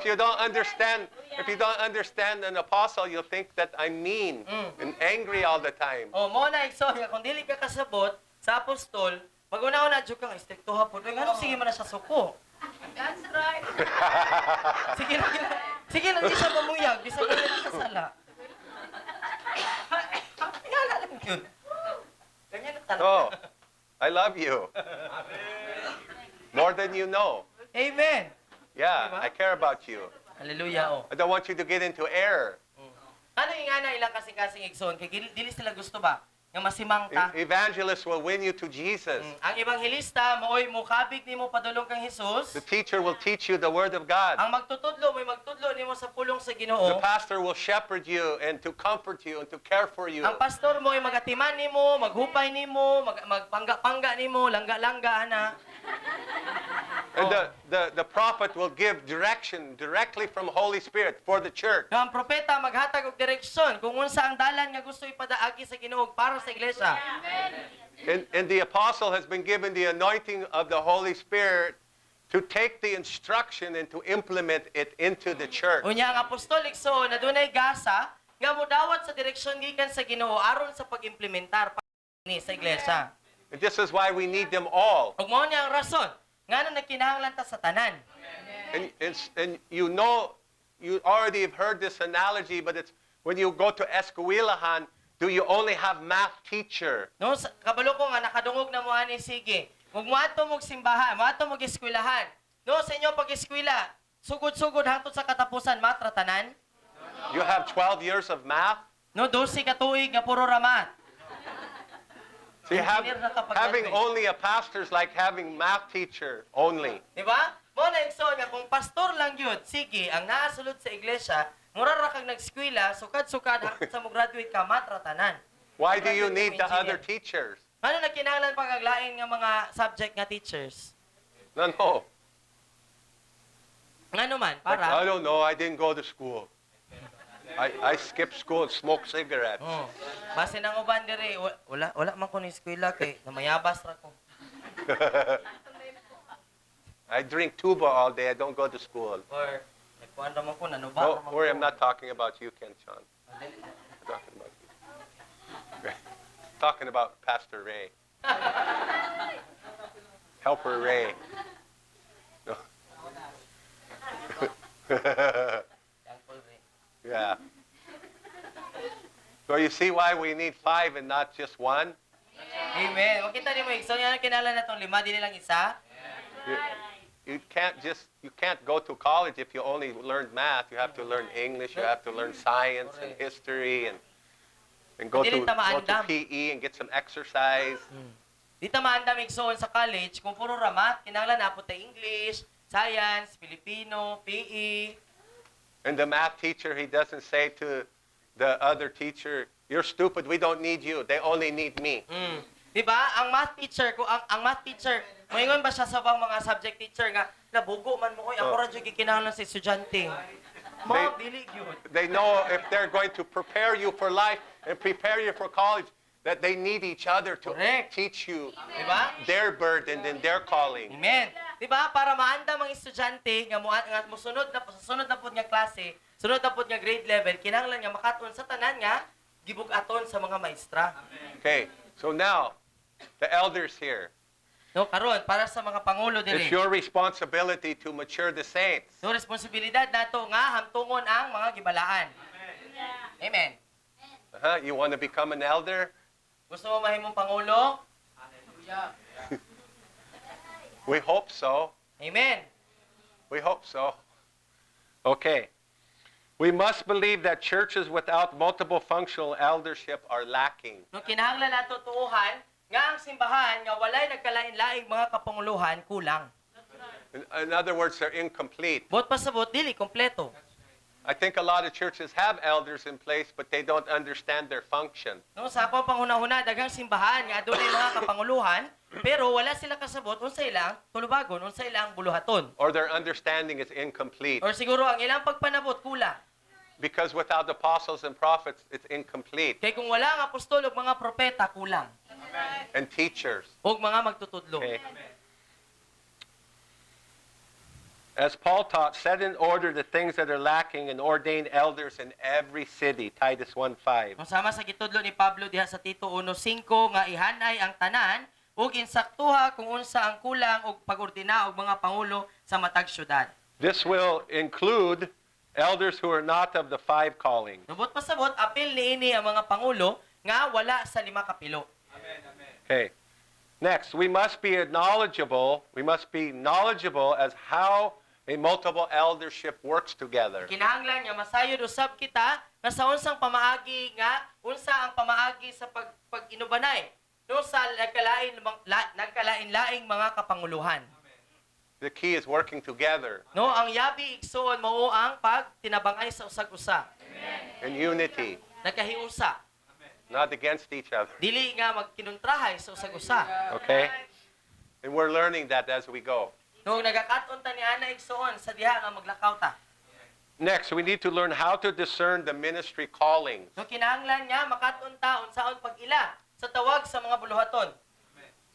you don't understand an apostle, you'll think that I'm mean and angry all the time. Oh, mo na igsoon nga kung dili ka kasabot sa apostol, pag una-una jud kang stricto hapon. Ngano sige man na siya suko. That's right. Sige lang di siya mamuyag, di sa kanya nakasala. Ngala lang yun. Ganyan na talaga. Oh, I love you. More than you know. Amen. Yeah, Diba? I care about you. Hallelujah, oh. I don't want you to get into error. Ano yung nga na ilang kasing-kasing igsoon? Kaya dili sila gusto ba? Nga masimang ta? Evangelists will win you to Jesus. Ang ebanghelista, mooy mukabig nimo padulong kang Hesus. The teacher will teach you the Word of God. Ang magtutudlo, may magtudlo nimo sa pulong sa The Ginoo. pastor will shepherd you and to comfort you and to care for you. Ang pastor mo ay magatiman nimo, maghupay nimo, magpangga-pangga nimo, langga-langga ana. And the prophet will give direction directly from Holy Spirit for the church. Nga ang propeta maghatag og direksyon kung unsa ang dalan nga gusto ipadaagi sa Ginoo para sa iglesia. And the apostle has been given the anointing of the Holy Spirit to take the instruction and to implement it into the church. Unya ang apostolik so na dunay gasa nga modawat sa direksyon gikan sa Ginoo aron sa pag-implementar ni sa iglesia. And this is why we need them all. Ug mao niya ang rason ngano nagkinahanglan ta sa tanan. And you know, you already have heard this analogy, but it's when you go to eskwelahan, do you only have math teacher? No, kabalo ko nga nakadungog na mo ani sige. Ug moadto mo simbahan, moadto mo eskwelahan. No, sa inyo pag-eskwela, sugod-sugod hangtod sa katapusan matra tanan. You have 12 years of math? No, 12 ka tuig nga puro ramat. So you having only a pastor is like having math teacher only. Di ba? Mo na igsoon nga kung pastor lang yun, sige, ang naasulod sa iglesia, mura ra kang nag-eskwela, sukad-sukad hangtod sa mo graduate ka matra tanan. Why do you need the other teachers? Ano na kinahanglan pagaglain nga mga subject nga teachers? No. Ano man, Like, para? I don't know. I didn't go to school. I skipped school and smoked cigarettes. Oh. Base nang uban dire, wala man ko ni eskwela kay namayabas ra ko. I drink tuba all day. I don't go to school. Or nagkuan ra man ko nanuba. No, worry, I'm not talking about you, Ken Chan. I'm talking about you. Talking about Pastor Ray. Helper Ray. No. Yeah. So you see why we need 5 and not just 1? Amen. Makita nimo igsoon nga kinahanglan natong 5 dili lang isa. You can't go to college if you only learned math. You have to learn English, you have to learn science and history and go to PE and get some exercise. Di ta maandam igsoon sa college kung puro ramat, kinahanglan na ta English, science, Filipino, PE. And the math teacher, he doesn't say to the other teacher, "You're stupid, we don't need you. They only need me." Di ba? Ang math teacher, kung ang math teacher, moingon ba siya sa bang mga subject teacher nga nabugo man mo koy ako ra jud gikinahanglan sa estudyante. Dili gyud. They know if they're going to prepare you for life and prepare you for college, that they need each other to teach you Diba? their burden and their calling. Amen. Di ba? Para maandam ang estudyante nga mosunod na sunod na pud nga klase, sunod na pud nga grade level, kinahanglan nga makaton sa tanan nga gibug-aton sa mga maestra. Okay, so now the elders here. No, karon para sa mga pangulo diri. It's your responsibility to mature the saints. So responsibilidad nato nga hamtungon ang mga gibalaan. Amen. You want to become an elder? Gusto mo mahimong pangulo? We hope so. Amen. We hope so. Okay. We must believe that churches without multiple functional eldership are lacking. No kinahanglan nato tuuhan nga ang simbahan nga walay nagkalain-laing mga kapanguluhan kulang. In other words, they're incomplete. Bot pasabot dili kompleto. I think a lot of churches have elders in place, but they don't understand their function. No, sa ako panghuna-huna daghang simbahan nga adunay mga kapanguluhan, pero wala sila kasabot unsa ilang tulubagon, unsa ilang buluhaton. Or their understanding is incomplete. Or siguro ang ilang pagpanabot kulang. Because without apostles and prophets, it's incomplete. Kay kung wala ang apostol ug mga propeta kulang. And teachers. Ug mga magtutudlo. Okay. as Paul taught, set in order the things that are lacking and ordain elders in every city. Titus 1:5. Masama sa gitudlo ni Pablo diha sa Tito 1:5 nga ihanay ang tanan ug insaktuha kung unsa ang kulang og pag-ordina og mga pangulo sa matag syudad. This will include elders who are not of the five callings. Nubot pasabot apil niini ang mga pangulo nga wala sa 5 kapilo. Okay. Next, we must be knowledgeable. We must be knowledgeable as how a multiple eldership works together. Kinahanglan nga masayod usab kita nga sa unsang pamaagi nga unsa ang pamaagi sa pag-inubanay no sa nagkalain-laing mga kapanguluhan. The key is working together No, ang yabi igsoon mao ang pagtinabangay sa usag-usa. in unity, Nagkahiusa. not against each other. Dili nga magkinuntrahay sa usag-usa. Okay? And we're learning that as we go. Nung nagakaton ta ni ana igsoon sa diha nga maglakaw ta. Next, we need to learn how to discern the ministry callings. No kinahanglan nga makaton ta unsaon pag-ila sa tawag sa mga buluhaton.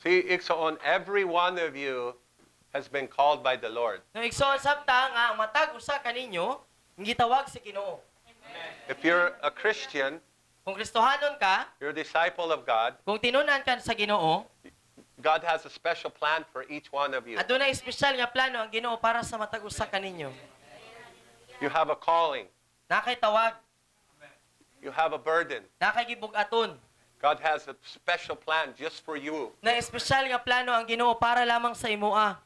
See, Iksaon, every one of you has been called by the Lord. No igsoon sabta nga ang matag usa kaninyo gitawag sa Ginoo. If you're a Christian, Kung Kristohanon ka, you're a disciple of God, kung tinunan ka sa Ginoo, God has a special plan for each one of you. adunay espesyal nga plano ang Ginoo para sa matag usa kaninyo. You have a calling. Nakay tawag, You have a burden. nakay gibug-aton. God has a special plan just for you. Na espesyal nga plano ang Ginoo para lamang sa imoa.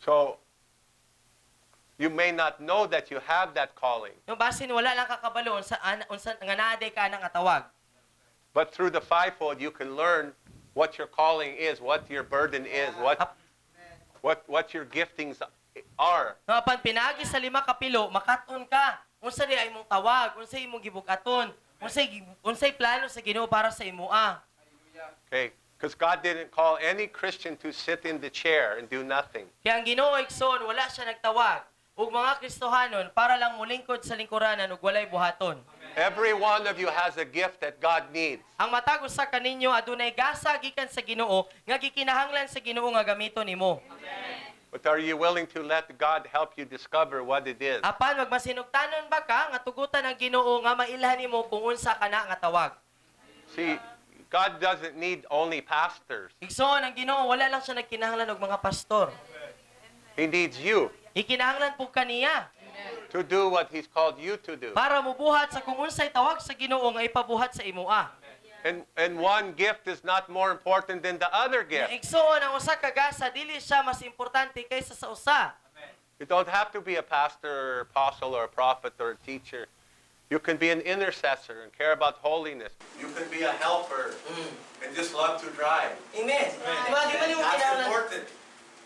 So, you may not know that you have that calling. No basin wala lang kakabalo unsa nga naa ka nang atawag. But through the fivefold, you can learn what your calling is, what your burden is, what your giftings are. No apan pinaagi sa 5 kapilo, makaton ka. Unsa di ay imong tawag, unsa imong gibug-aton, unsay plano sa Ginoo para sa imoa. Okay? Because God didn't call any Christian to sit in the chair and do nothing. Kaya ang Ginoo igsoon wala siya nagtawag ug mga Kristohanon para lang mulingkod sa lingkuranan ug walay buhaton. Every one of you has a gift that God needs. Ang matag usa kaninyo adunay gasa gikan sa Ginoo nga gikinahanglan sa Ginoo nga gamiton nimo. But are you willing to let God help you discover what it is? Apan magmasinugtanon ba ka nga tugutan ang Ginoo nga mailhan nimo kung unsa kana nga tawag. See, God doesn't need only pastors. Igsoon ang Ginoo wala lang siya nagkinahanglan og mga pastor. He needs you Ikinahanglan pug kaniya to do what He's called you to do. para mubuhat sa kung unsay tawag sa Ginoo nga ipabuhat sa imoa. And one gift is not more important than the other gift. Igsoon ang usa ka gasa dili siya mas importante kaysa sa usa. You don't have to be a pastor or apostle or a prophet or a teacher. You can be an intercessor and care about holiness. You can be a helper and just love to drive. Amen. Di ba mo That's kinahanglan important.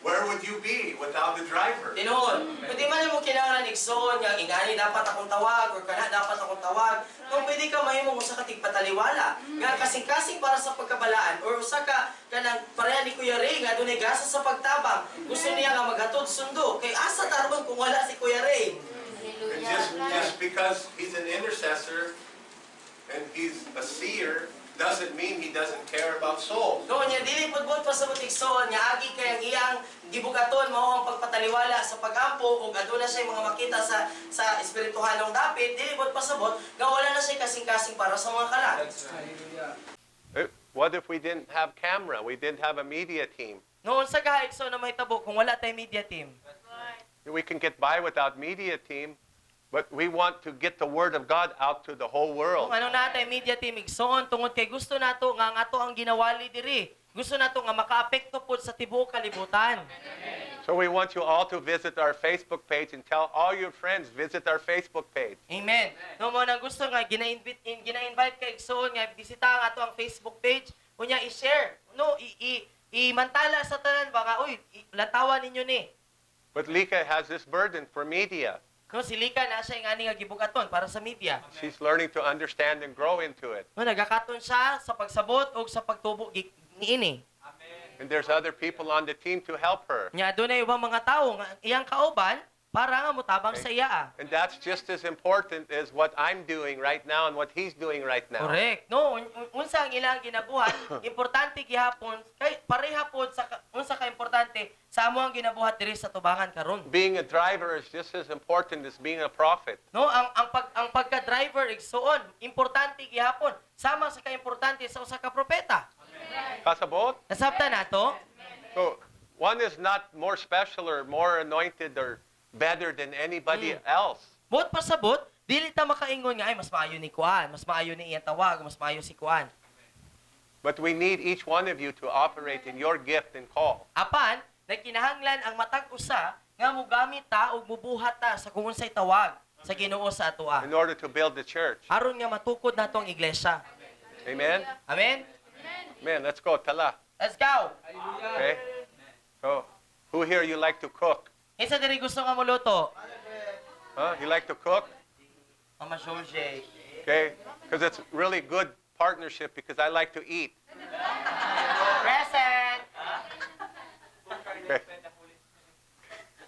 Where would you be without the driver? Tinuod, pwede man mo kinahanglan igsoon nga ingani dapat akong tawag or kana dapat akong tawag. Kung pwede ka mahimong usa ka tigpataliwala nga kasing-kasing para sa pagkabalaan or usa ka kanang pareha ni Kuya Ray nga dunay gasa sa pagtabang. Gusto niya nga maghatod sundo kay asa tarong kung wala si Kuya Ray. And just because he's an intercessor and he's a seer doesn't mean he doesn't care about souls. Noon niya dili pud pa sa butikson nga agi kay ang iyang gibugaton mao ang pagpataliwala sa pagampo ug aduna siya mga makita sa espirituhalong dapit dili pud pasabot nga wala na siya kasing-kasing para sa mga kalat. What if we didn't have camera? We didn't have a media team. Noon sa gaigso na mahitabo kung wala tay media team. We can get by without media team, but we want to get the word of God out to the whole world. Kung ano natay media team igsoon tungod kay gusto nato nga ato ang ginawali diri. Gusto nato nga makaapekto pud sa tibuok kalibutan. So we want you all to visit our Facebook page and tell all your friends visit our Facebook page. Amen. No mo nang gusto nga gina-invite kay igsoon nga bisita ang ato ang Facebook page, unya i-share. No, i-mantala sa tanan ba nga uy, lantawan ninyo ni. But Lika has this burden for media. Kung silika na siya ingani nga gibugaton para sa media. She's learning to understand and grow into it. No, nagakaton siya sa pagsabot o sa pagtubo niini. And there's other people on the team to help her. Nya dunay ubang mga tawo nga iyang kauban para nga mutabang sa iya. And that's just as important as what I'm doing right now and what he's doing right now. Correct. No, unsa ang ilang ginabuhat, importante gihapon kay pareha pod sa unsa ka importante sa amo ang ginabuhat diri sa tubangan karon. Being a driver is just as important as being a prophet. No, ang pagka-driver igsuon, importante gihapon sama sa ka-importante sa usa ka propeta. Kasabot? Nasabtan nato? So, one is not more special or more anointed or better than anybody else. Bot pasabot, dili ta makaingon nga ay mas maayo ni kuan, mas maayo ni iyang tawag, mas maayo si kuan. But we need each one of you to operate in your gift and call. Apan, nagkinahanglan ang matag usa nga mogamit ta ug mubuhat ta sa kung unsay tawag sa Ginoo sa atoa. In order to build the church. Aron nga matukod nato ang iglesia. Amen? Amen? Man, let's go. Tala. Let's go. Okay? So, who here you like to cook? Isa diri gusto nga muluto. Huh? You like to cook? Mama Jorge. Okay? Because it's really good partnership because I like to eat. Present. Okay.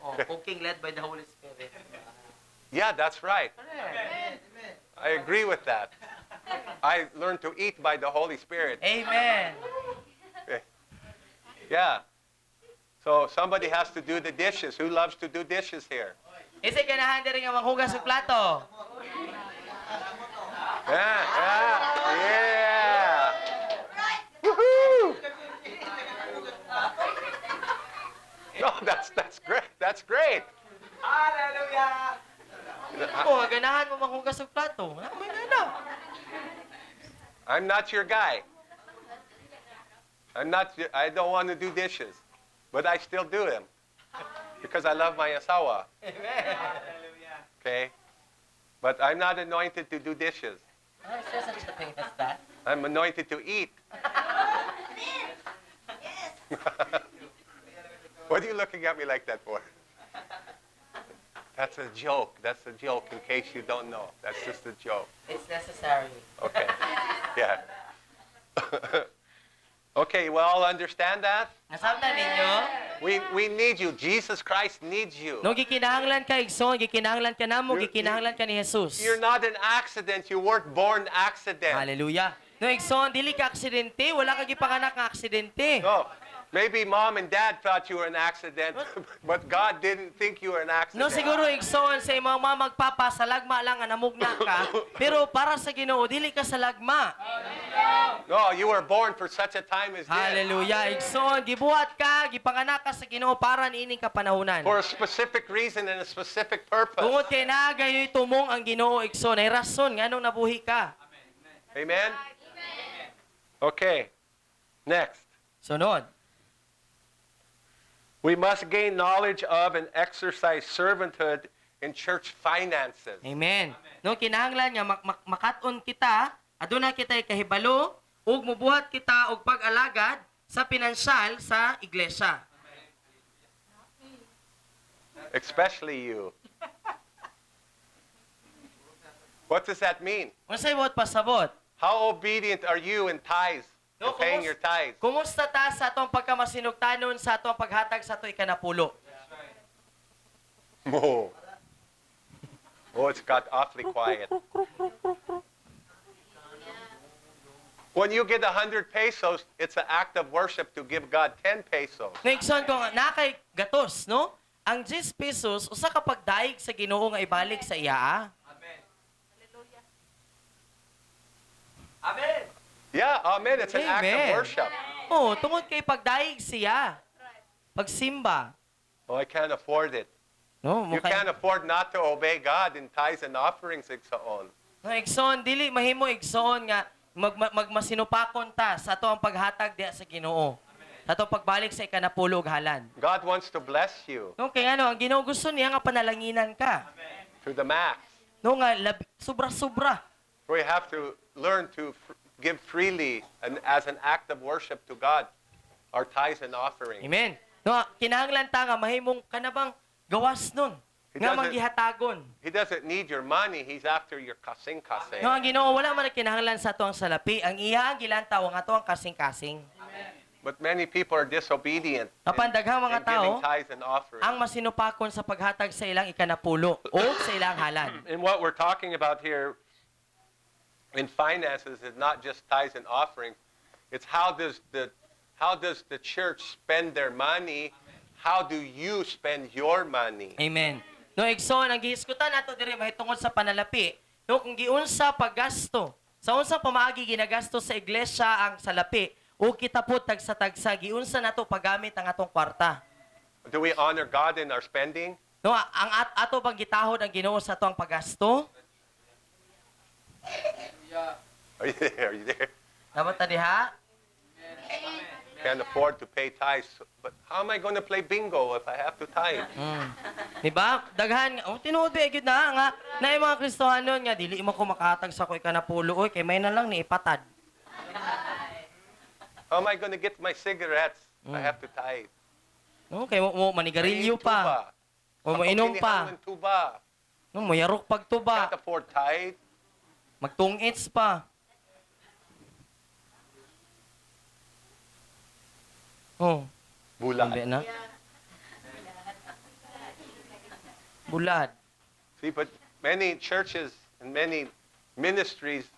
Oh, cooking led by the Holy Spirit. Yeah, that's right. I agree with that. I learned to eat by the Holy Spirit. Amen. Okay. Yeah. So somebody has to do the dishes. Who loves to do dishes here? Isa ganahan diri nga manghugas og plato. Yeah, yeah, yeah. Woohoo! No, that's great. That's great. Hallelujah. Oh, ganahan mo manghugas og plato. May gana. I'm not your guy. I don't want to do dishes, but I still do them because I love my asawa. Amen. Okay, but I'm not anointed to do dishes. Is there such a thing as that? I'm anointed to eat. What are you looking at me like that for? That's a joke. That's a joke in case you don't know. That's just a joke. It's necessary. Okay. Yeah. Okay, we all understand that? Nasabtan ninyo? We need you. Jesus Christ needs you. No gikinahanglan ka igsoon, gikinahanglan ka namo, gikinahanglan ka ni Jesus. You're not an accident. You weren't born accident. Hallelujah. No igsoon, dili ka aksidente, wala ka gipanganak nga aksidente. No. Maybe mom and dad thought you were an accident, but God didn't think you were an accident. No siguro igsoon sa imong mga magpapa sa lagma lang nga namugna ka, pero para sa Ginoo dili ka sa lagma. No, you were born for such a time as this. Hallelujah. Igsoon, gibuhat ka, gipanganak ka sa Ginoo para niining kapanahunan. For a specific reason and a specific purpose. Tungod kay nagayoy tumong ang Ginoo igsoon, ay rason nganong nabuhi ka. Amen? Okay. Next. Sunod. We must gain knowledge of and exercise servanthood in church finances. Amen. No kinahanglan nga makaton kita, aduna kitay kahibalo ug mubuhat kita og pag-alagad sa pinansyal sa iglesia. Especially you. What does that mean? Unsay buot pasabot? How obedient are you in tithes? No, In paying your tithes? Kumusta ta sa atong pagkamasinugtanon sa atong paghatag sa ato'y kanapulo? Oh. Oh, it's got awfully quiet. When you get 100 pesos, it's an act of worship to give God 10 pesos. Ngayon ko nakay gatos, no? Ang 10 pesos usa ka pagdaig sa Ginoo nga ibalik sa iya. Amen. Amen. Yeah, amen. It's an act of Amen. worship. Oh, tungod kay pagdaig siya. Pagsimba. Oh, I can't afford it. No, You can't afford not to obey God in tithes and offerings, Igsoon. No, igsoon dili mahimo igsoon nga magmasinupakon ta sa ato ang paghatag diha sa Ginoo. Sa ato pagbalik sa ikanapulo ug halan. God wants to bless you No, kay ano, ang Ginoo gusto niya nga panalanginan ka. to the max. No nga sobra-sobra. We have to learn to give freely and as an act of worship to God our tithes and offerings. Amen. No, kinahanglan ta nga mahimong kanabang gawas nun. He Nga doesn't- manggihatagon. He doesn't need your money. He's after your kasing-kasing. No, ang Ginoo wala man kinahanglan sa ato ang salapi. Ang iya ang gilantaw ang ato ang kasing-kasing. But many people are disobedient Apan daghang mga in giving tao tithes and offerings. ang masinupakon sa paghatag sa ilang ikanapulo o sa ilang halan. And what we're talking about here in finances is not just tithes and offerings. It's how does the church spend their money? How do you spend your money? Amen. No, igsoon ang gihisgutan nato diri mahitungod sa panalapi. No, kung giunsa paggasto, sa unsang pamaagi ginagasto sa iglesia ang salapi, o kita po tagsa-tagsa, giunsa nato paggamit ang atong kwarta. Do we honor God in our spending? No, ang ato bang gitahod ang Ginoo sa atong paggasto? Are you there? Are you there? Dapat ta diha? Can't afford to pay tithes. But how am I going to play bingo if I have to tithe? Diba? Daghan, tinuod ba gyud na nga na yung mga Kristohanon nga dili mo ko makatag sa ko'y kanapulo oy kay may na lang ni ipatad. How am I going to get my cigarettes if I have to tithe? No, kay mo manigarilyo pa. O mo inom pa. Tuba. No, mo yarok pagtuba. Can't afford tithe. Magtungits pa. Oh, Bulan. sabi na. Bulad. See, but many churches and many ministries,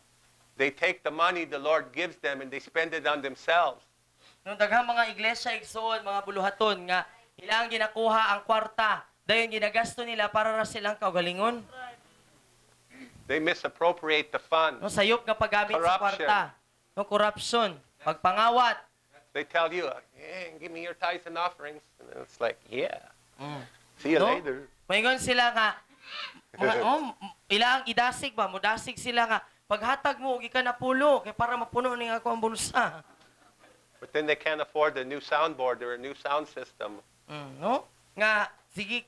they take the money the Lord gives them and they spend it on themselves. Nung daghang mga iglesia igsoon, mga buluhaton nga ilang ginakuha ang kwarta, dayon ginagasto nila para ra silang kaugalingon. They misappropriate the funds. No, sayop nga paggamit sa kwarta. No, corruption, pagpangawat. They tell you, hey, give me your tithes and offerings. And it's like, yeah. See you No? later. Maingon sila nga, ilang idasig ba, mudasig sila nga, paghatag mo, ika na pulo, kay para mapuno ni ako ang bulsa. But then they can't afford a new soundboard or a new sound system. No? Nga, sige,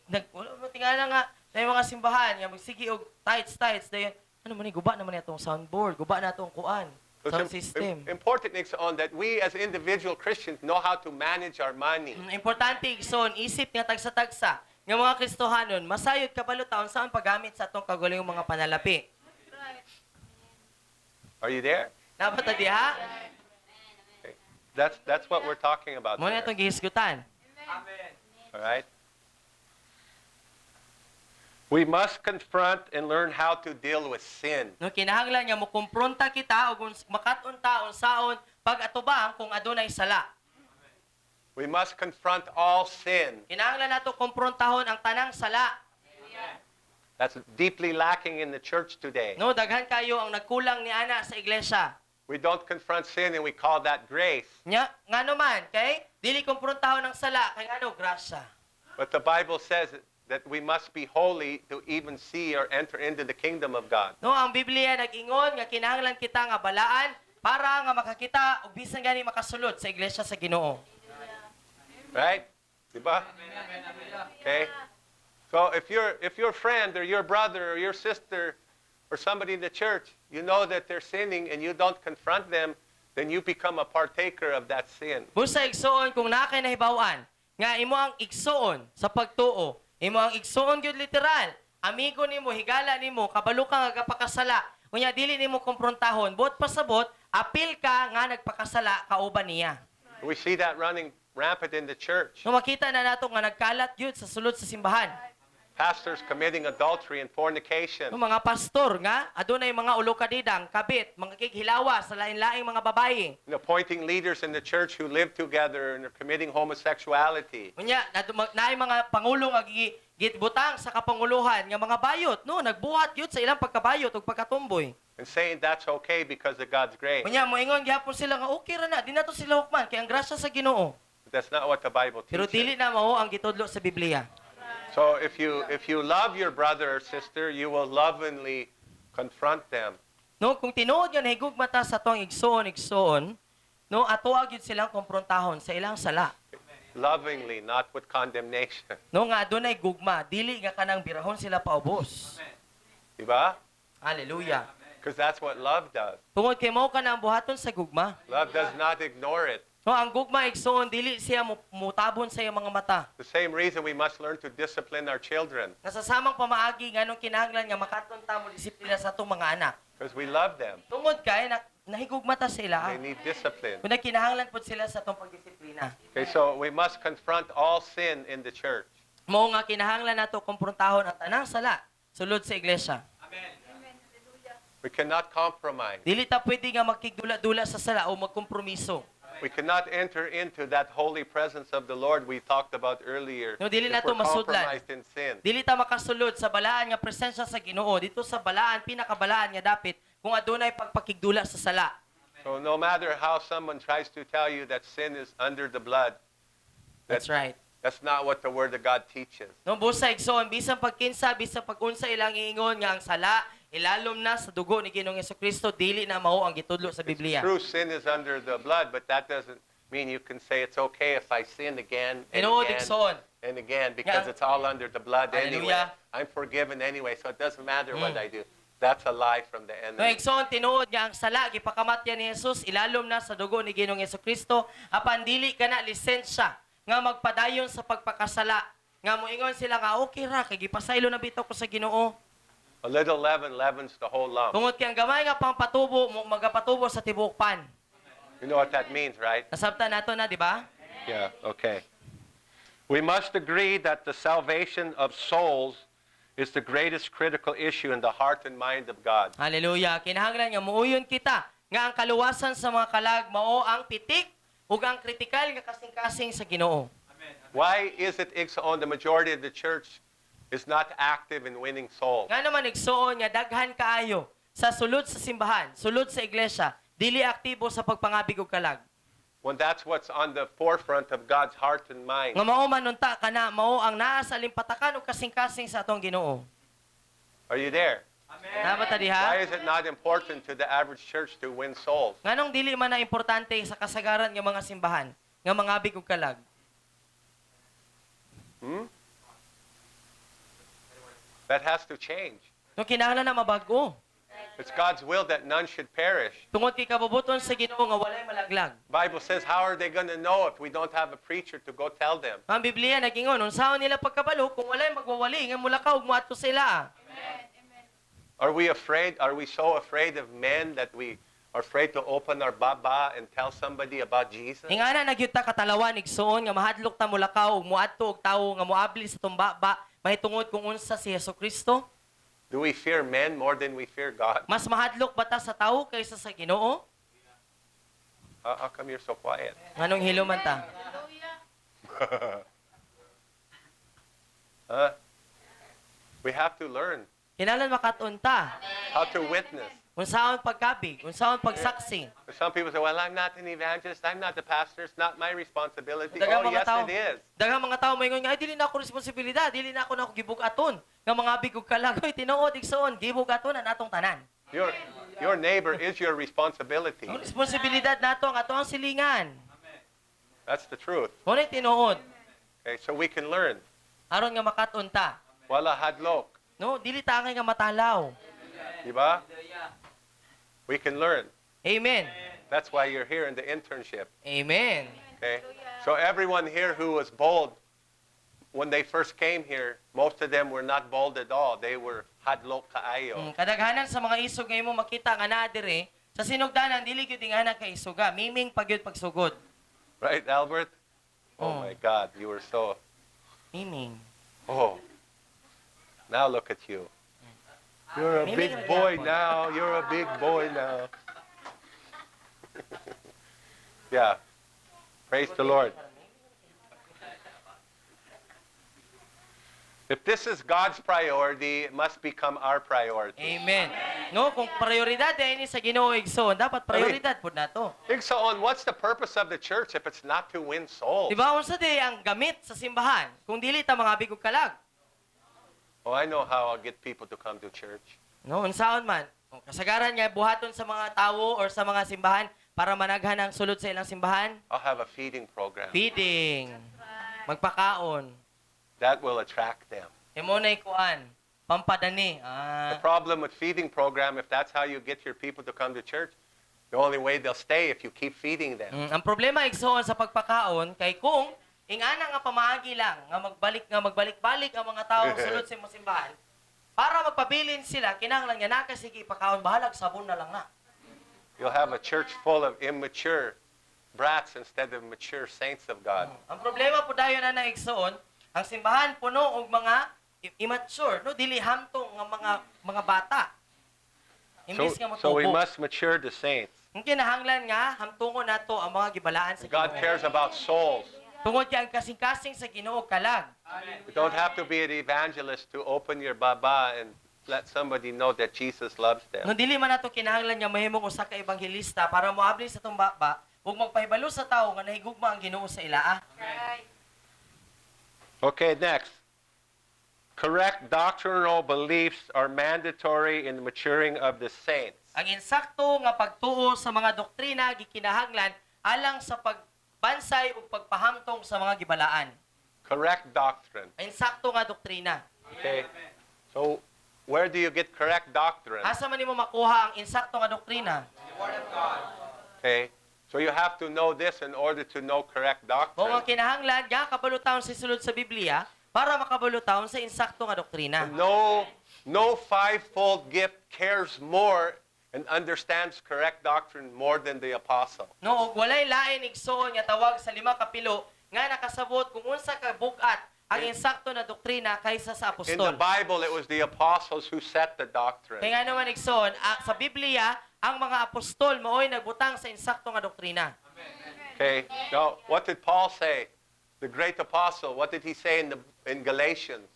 tingala nga, na yung mga simbahan, nga magsige og tights, dayon, ano man guba naman itong soundboard, guba na itong kuan, sound system. Important is on that we as individual Christians know how to manage our money. Importante, igsoon, isip nga tagsa-tagsa, nga mga Kristohanon, masayod kabalo taon saan paggamit sa atong kagulong mga panalapi. Are you there? Dapat na diha? Okay. That's what we're talking about. Muna There. itong gihisgutan. Amen. All right? We must confront and learn how to deal with sin. No, kinahanglan nga mo kumpronta kita o makaton taon saon pag atubang kung adunay sala. We must confront all sin. Kinahanglan nato kumprontahon ang tanang sala. That's deeply lacking in the church today. No, daghan kayo ang nagkulang ni ana sa iglesia. We don't confront sin and we call that grace. Nya, ngano man, kay dili kumprontahon ang sala kay ngano grasya. But the Bible says that we must be holy to even see or enter into the kingdom of God. No, ang Biblia nag-ingon nga kinahanglan kita nga balaan para nga makakita ug bisan gani makasulod sa iglesia sa Ginoo. Right? Diba? Okay? So if your friend or your brother or your sister or somebody in the church, you know that they're sinning and you don't confront them, then you become a partaker of that sin. Busa igsoon kung naa kay nahibaw-an nga imo ang igsoon sa pagtuo, imo ang igsoon gyud literal, amigo nimo, higala nimo, kabalo ka nga gapakasala. Unya dili nimo kumprontahon, buot pasabot, apil ka nga nagpakasala kauban niya. We see that running rampant in the church. No makita na nato nga nagkalat gyud sa sulod sa simbahan. Pastors committing adultery and fornication. No mga pastor nga adunay mga ulo kadidang, kabit, mga kighilawa sa lain-laing mga babaye. And appointing leaders in the church who live together and are committing homosexuality. Unya naay mga pangulo nga gitbutang sa kapanguluhan nga mga bayot, no, nagbuhat gyud sa ilang pagkabayot ug pagkatumboy. And saying that's okay because of God's grace. Unya moingon gyapon sila nga okay ra na, di na to sila hukman kay ang grasya sa Ginoo. But that's not what the Bible Pero teaches. dili na mao ang gitudlo sa Biblia. So if you love your brother or sister, you will lovingly confront them. No, kung tinuod nga nahigugma ta sa tong igsoon, no, ato gyud silang komprontahon sa ilang sala. Lovingly, not with condemnation. No nga adunay gugma, dili nga kanang birahon sila paubos. Diba? Hallelujah. Because that's what love does. Tungod kay mao ka na ang buhaton sa gugma. Love does not ignore it. No, ang gugma igsoon dili siya mutabon sa iyang mga mata. The same reason we must learn to discipline our children. Nasasamang pamaagi nganong kinahanglan nga makaton ta mo disiplina sa atong mga anak. Because we love them. Tungod kay nahigugmata sila. They need discipline. Kung kinahanglan po sila sa itong pagdisiplina. Okay, so we must confront all sin in the church. Mao nga kinahanglan nato kumpruntahon ang tanang sala sulod sa iglesia. We cannot compromise. Dili ta pwede nga magkigdula-dula sa sala o magkompromiso. We cannot enter into that holy presence of the Lord we talked about earlier. No, dili if nato we're masudlan. compromised in sin. Dili ta makasulod sa balaan nga presensya sa Ginoo dito sa balaan pinakabalaan nga dapit kung adunay pagpakigdula sa sala. So no matter how someone tries to tell you that sin is under the blood, That's right. that's not what the Word of God teaches. No busa igsoon bisan pagkinsa bisan pag-unsa ilang iingon nga ang sala ilalom na sa dugo ni Ginoong Jesucristo dili na mao ang gitudlo sa Biblia. True, sin is under the blood, but that doesn't mean you can say it's okay if I sin again and Tinuod again igsoon. and again because it's all under the blood anyway. Hallelujah. I'm forgiven anyway, so it doesn't matter what I do. That's a lie from the No enemy. igsoon tinuod nga ang sala gipakamatyan ni Jesus ilalom na sa dugo ni Ginoong Jesucristo apan dili kana lisensya nga magpadayon sa pagpakasala nga moingon sila nga okay ra kay gipasaylo na bitaw ko sa Ginoo. A little leaven leavens the whole lump. Tungod kay ang gamay nga pangpatubo mo magapatubo sa tibuok pan. You know what that means, right? Nasabtan nato na, di ba? Yeah, okay. We must agree that the salvation of souls is the greatest critical issue in the heart and mind of God. Hallelujah. Kinahanglan nga muuyon kita nga ang kaluwasan sa mga kalag mao ang pitik ug ang kritikal nga kasing-kasing sa Ginoo. Why is it, Igsoon, the majority of the church is not active in winning souls? Nga naman igsoon nga daghan kaayo sa sulod sa simbahan, sulod sa iglesia, dili aktibo sa pagpangabig og kalag. When that's what's on the forefront of God's heart and mind. Nga mao manunta kana mao ang naa sa limpatakan ug kasing-kasing sa atong Ginoo. Are you there? Nabata Why diha? is it not important to the average church to win souls? Nganong dili man na importante sa kasagaran nga mga simbahan nga mangabig og kalag? That has to change. No kinahanglan na mabago. It's God's will that none should perish. Tungod kay kabubuton sa Ginoo nga walay malaglag. Bible says, how are they going to know if we don't have a preacher to go tell them? Ang Biblia nagingon unsaon nila pagkabalo kung walay magwawali nga mulakaw ug moadto sila. Are we afraid? Are we so afraid of men that we are afraid to open our baba and tell somebody about Jesus? Ingana nagyud ta katalawan igsoon nga mahadlok ta mulakaw ug moadto og tawo nga moabli sa tumbaba mahitungod kung unsa si Jesucristo? Do we fear men more than we fear God? Mas mahadlok ba ta sa tawo kaysa sa Ginoo? How come you're so quiet? Nganong hiluman ta? Huh? We have to learn Kinahanglan makaton ta. how to witness. Unsaon pagkabig, unsaon pagsaksi. Some people say, well, I'm not an evangelist. I'm not the pastor. It's not my responsibility. Daghang Oh, mga yes, tao- it is. Daghang mga tao moingon nga, ay dili na ako responsibilidad, dili na ako gibug-aton. Nga mga big ug kalag, oy tinuod igsoon, gibug-aton ang atong tanan. Your neighbor is your responsibility. Ang responsibilidad nato ang ato ang silingan. That's the truth. Ngunit tinuod, Okay, so we can learn. aron nga makaton ta. Wala hadlok. No, dili ta nga matalaw. Diba? We can learn. Amen. That's why you're here in the internship. Amen. Okay? So everyone here who was bold, when they first came here, most of them were not bold at all. They were hadlok kaayo. Kadaghanan sa mga isog nga imo makita nga naa dire, sa sinugdanan dili gyud ingana ka isuga, miming pagyud pagsugod. Right, Albert? Oh Oh. my God, you were so... Miming. Oh. Now look at you. You're a Miming big ra boy gyapon. now. You're a big boy now. Yeah. Praise the Lord. If this is God's priority, it must become our priority. Amen. No, kung prioridad ini sa Ginoo igsoon, dapat prioridad pud nato. So on, what's the purpose of the church if it's not to win souls? Di ba unsa di ang gamit sa simbahan kung dili ta mga big ug kalag? Oh, I know how I'll get people to come to church. No, unsaon man. Kung kasagaran nga buhaton sa mga tawo or sa mga simbahan para managhan ang sulod sa ilang simbahan, I'll have a feeding program. feeding, magpakaon, That will attract them. imo na kuan, pampadani. The problem with feeding program, if that's how you get your people to come to church, the only way they'll stay if you keep feeding them. Ang problema igsoon sa pagpakaon kay kung ingana nga pamaagi lang nga magbalik-balik ang mga tawo sulod sa imong simbahan para magpabilin sila kinahanglan nga nakasige pakaon bahalag sabon na lang na. You'll have a church full of immature brats instead of mature saints of God. Ang problema po dayon na naigsoon, ang simbahan puno og mga immature, no, dili hamtong nga mga bata. Imbis nga So we motubo. must mature the saints. Ang kinahanglan nga hamtungon nato ang mga gibalaan sa God Ginoo. cares about souls. Tungod kay ang kasing-kasing sa Ginoo kalag. You don't have to be an evangelist to open your baba and let somebody know that Jesus loves them. No dili man nato kinahanglan nga mahimong usa ka ebanghelista para moabli sa tong baba ug magpahibalo sa tawo nga nahigugma ang Ginoo sa ilaa. Okay, next. Correct doctrinal beliefs are mandatory in the maturing of the saints. Ang insakto nga pagtuo sa mga doktrina gikinahanglan alang sa pagbansay ug pagpahamtong sa mga gibalaan. Correct doctrine. Ang insakto nga doktrina. Okay. So, where do you get correct doctrine? Asa man nimo makuha ang insakto nga doktrina? Okay. So you have to know this in order to know correct Kung ang doctrine. kinahanglan nga kabalutahon sa sulod sa Biblia para makabalutahon sa insakto nga doktrina. No fivefold gift cares more and understands correct doctrine more than the apostle. No, ug walay lain igsoon nga tawag sa lima ka pilo nga nakasabot kung unsa ka bugat ang insakto na doktrina kaysa sa In the apostol. Bible, it was the apostles who set the doctrine. Kaya nga naman igsoon, sa Biblia, ang mga apostol maoy nagbutang sa insakto nga doktrina. Okay. Now, what did Paul say? The great apostle. What did he say in Galatians?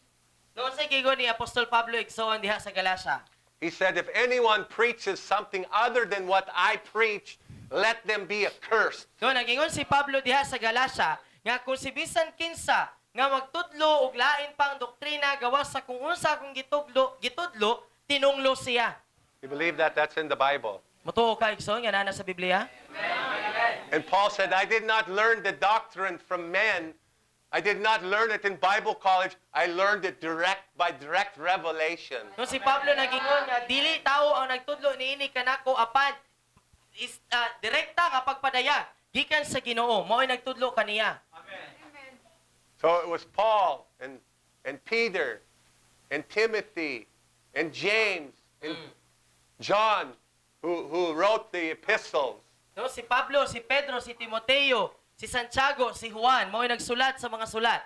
Noon sa gigon ni Apostol Pablo igsoon diha sa Galacia. He said, if anyone preaches something other than what I preach, let them be accursed. Noon nagingon si Pablo diha sa Galacia nga kung si bisan kinsa nga magtudlo og lain pang doktrina gawas sa kung unsa akong gitudlo, tinunglo siya. You believe that? That's in the Bible. Motuo ka igsoon nga naa sa Biblia? And Paul said, I did not learn the doctrine from men. I did not learn it in Bible college. I learned it by direct revelation. No si Pablo nagingon nga dili tawo ang nagtudlo niini kanako apan direkta nga pagpadaya gikan sa Ginoo mao'y nagtudlo kaniya. So it was Paul and Peter and Timothy and James and John who wrote the epistles. No si Pablo, si Pedro, si Timoteo, si Santiago, si Juan mao'y nagsulat sa mga sulat.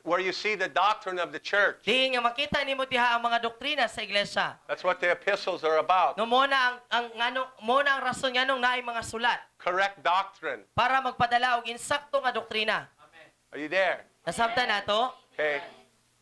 Where you see the doctrine of the church. Di nga makita nimo diha ang mga doktrina sa iglesia. That's what the epistles are about. No mo na ang rason nganong naay mga sulat Correct doctrine. para magpadala og insakto nga doktrina. Are you there? Nasabtan nato? Okay.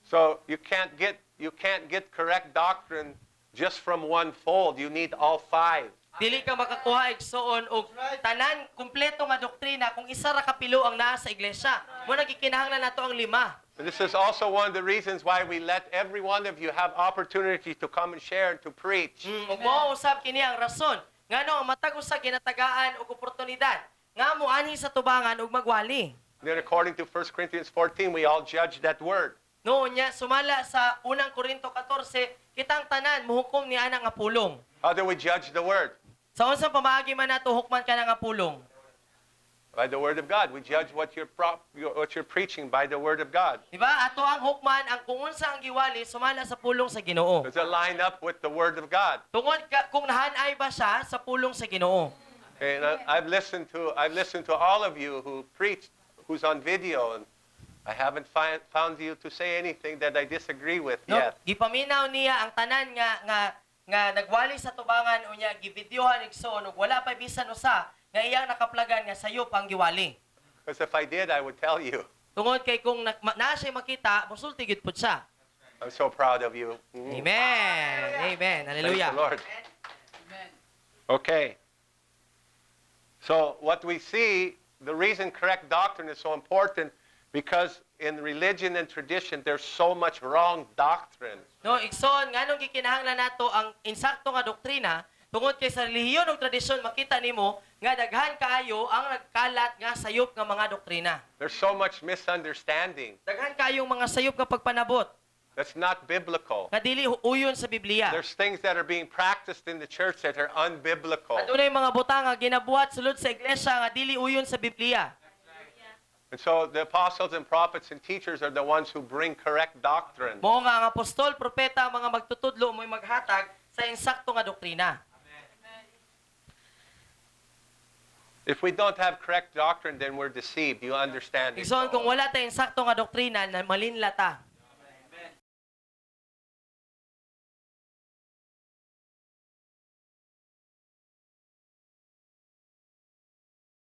So you can't get correct doctrine just from one fold. You need all five. Dili ka makakuha igsoon og tanan kumpleto nga doktrina kung isa ra ka pilo ang naa sa iglesia. Mo nagikinahanglan nato ang lima. And this is also one of the reasons why we let every one of you have opportunity to come and share and to preach. Ug mao usab kini ang rason ngano ang matag usa ginatagaan og oportunidad nga moanhi sa tubangan ug magwali. Then according to 1 Corinthians 14, we all judge that word. Noon niya sumala sa unang Korinto 14, kitang tanan muhukom ni ana nga pulong. How do we judge the word? Sa unsang pamaagi man nato hukman ka na nga pulong. By the word of God. We judge what you're preaching by the word of God. Di ba? Ato ang hukman ang kung unsa ang giwali sumala sa pulong sa Ginoo. Does it line up with the word of God? Tungod kung nahanay ba siya sa pulong sa Ginoo. Okay, and I've listened to all of you who preached, who's on video, and I haven't found you to say anything that I disagree with No, yet. gipaminaw niya ang tanan nga nagwali sa tubangan unya gibideohan igsoon ug wala pa bisan usa nga iyang nakaplagan nga sayop ang giwali. Because if I did, I would tell you. Tungod kay kung naa siya makita, musulti gid pud siya. I'm so proud of you. Amen. Amen. Praise Hallelujah. the Lord. Okay. So what we see, the reason correct doctrine is so important, because in religion and tradition, there's so much wrong doctrine. No, igsoon nganong gikinahanglan nato ang insakto nga doktrina tungod kay sa relihiyon ug tradisyon makita nimo nga daghan kaayo ang nagkalat nga sayop nga mga doktrina. There's so much misunderstanding. Daghan kaayong mga sayop nga pagpanabot That's not biblical. nga dili uyon sa Biblia. There's things that are being practiced in the church that are unbiblical. Adunay mga butang nga ginabuhat sulod sa iglesia nga dili uyon sa Biblia. And so the apostles and prophets and teachers are the ones who bring correct doctrine. Mao nga ang apostol, propeta, mga magtutudlo mo'y maghatag sa insakto nga doktrina. If we don't have correct doctrine, then we're deceived. You understand it? Igsoon kung wala tayong sakto nga doktrina na malinla ta.